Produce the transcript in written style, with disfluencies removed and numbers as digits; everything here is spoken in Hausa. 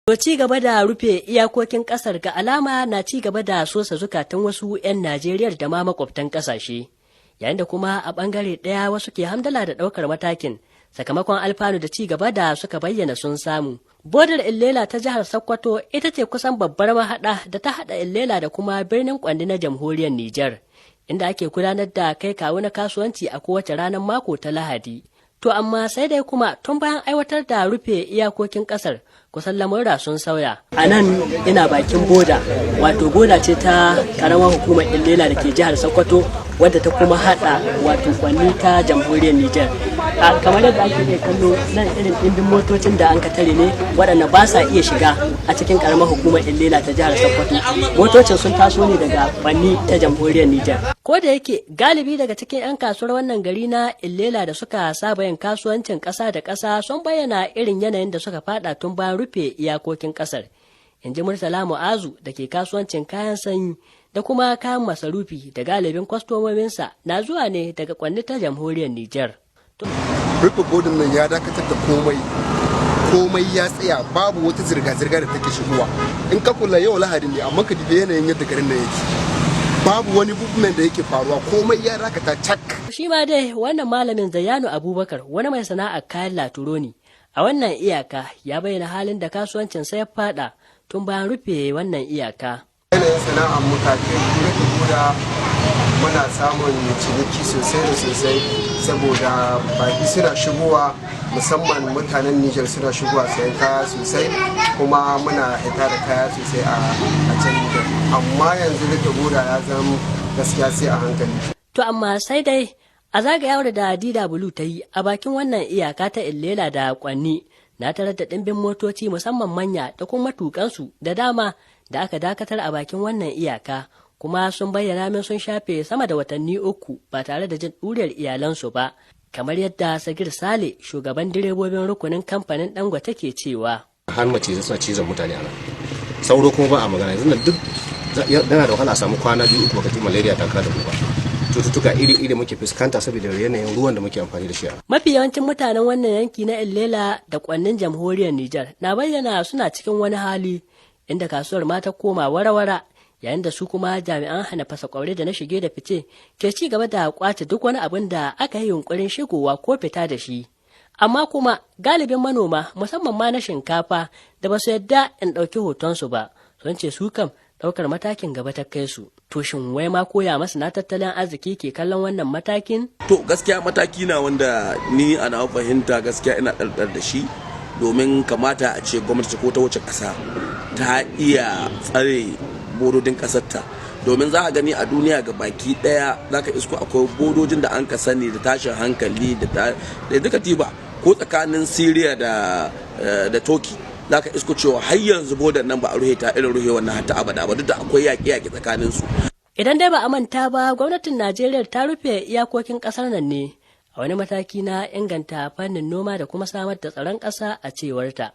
To ci gaba da rufe iyakokin kasar ga alama na ci gaba da sosa zukatan wasu 'yan Najeriya da ma makwabtan kasashe, yayin da kuma a bangare ɗaya wasu ke hamdala da ɗaukar matakin sakamakon alfanu da ci gaba da suka bayyana sun samu. Bodar Ilela ta jihar Sokoto ita ce kusan babbar mahaɗa da ta haɗa Ilela da kuma birnin Kwanni na jamhuriyar Nijar, inda ake gudanar da kai kawo na kasuwanci a kowace ranar mako ta Lahadi. To amma sai dai kuma tun bayan aiwatar da rufe iyakokin kasar kusan lamurra sun sauya. A nan ina bakin boda, wato boda ce ta karamar hukumar Ilela da ke jihar Sokoto wadda ta kuma hada wato Kwanni ta jamhuriyar Nijar. Kamar yadda ake iya kallo nan irin ɗimbin motocin da an ka tare ne waɗanda ba sa iya shiga a cikin karamar hukumar Ilela ta jihar Sokoto. Motocin sun taso ne daga Kwanni ta jamhuriyar Nijar. Ko da yake galibi daga cikin 'yan kasuwar wannan gari na Ilela da suka saba yin kasuwancin ƙasa da ƙasa sun bayyana irin yanayin da suka fada tun bayan rufe iyakokin ƙasar. In ji Murtala Mu'azu da ke kasuwancin kayan sanyi da kuma kayan masarufi da galibin kwastomominsa na zuwa ne daga Kwanni ta jamhuriyar Nijar. Rufe bodin nan ya dakatar da komai ya tsaya, babu wata zirga-zirga da take shigowa. In ka kula yau Lahadi ne amma ka dibe yanayin yadda garin nan yake. Babu wani movement da yake faruwa, komai ya dakata cak. Shi ma dai wannan malamin Zayyanu Abubakar wani mai sana'ar kayan laturo ne a wannan iyaka ya bayyana halin da kasuwancin sa ya fada tun bayan rufe wannan iyaka. Yanayin sana'ar mu kafin rufe boda muna samun ciniki sosai da sosai saboda baki suna shigowa, musamman mutanen Nijar suna shigowa sayan kaya sosai, kuma muna hita da kaya sosai a can Nijar. Amma yanzu rufe boda ya zama gaskiya sai a hankali. To amma sai dai a zagayawar da DW ta yi a bakin wannan iyaka ta Ilela da Kwanni na tarar da ɗimbin motoci musamman manya da kuma matukansu da dama da aka dakatar a bakin wannan iyaka, kuma sun bayyana min sun shafe sama da watanni 3 ba tare da jin ɗuriyar iyalansu ba, kamar yadda Sagir Sale shugaban direbobin rukunin kamfanin Dangote ke cewa. Har mace suna cizon mutane a nan, sauro kuma ba a magana, yanzu duk yana da wahala a samu kwana 2-3 baka ji malaria ta kada ba. Cututtuka iri-iri muke fuskanta saboda yanayin ruwan da muke amfani da shi. Mafi yawancin mutanen wannan yanki na Ilela da Kwannin jamhuriyar Nijar na bayyana suna cikin wani hali inda kasuwar ma ta koma wara-wara, yayin da su kuma jami'an hana fasa kwaure da na shige da fice ke ci gaba da kwace duk wani abin da aka yi yunkurin shigowa ko fita da shi. Amma kuma galibin manoma musamman ma na shinkafa da ba su yadda in ɗauki hotonsu ba, sun ce su kam ɗaukar matakin gaba ta kai su. To shin wai ma koya masana tattalin arziki ke kallon wannan matakin? To gaskiya mataki na wanda ni ana fahimta gaskiya ina ɗarɗar da shi, domin kamata a ce gwamnati ko ta wuce ƙasa ta iya tsare bododin ƙasarta, domin za a gani a duniya ga baki ɗaya za ka isko akwai bodojin da an ka sani da tashin hankali da duka tiba ko tsakanin Syria da Turkey. Za ka isko cewa har yanzu bodan nan ba a ruhe ta irin ruhe wannan hatta abada ba, duk da akwai yaƙi tsakanin su. Idan dai ba a manta ba, gwamnatin Najeriya ta rufe iyakokin ƙasar nan ne a wani mataki na inganta fannin noma da kuma samar da tsaron ƙasa a cewarta.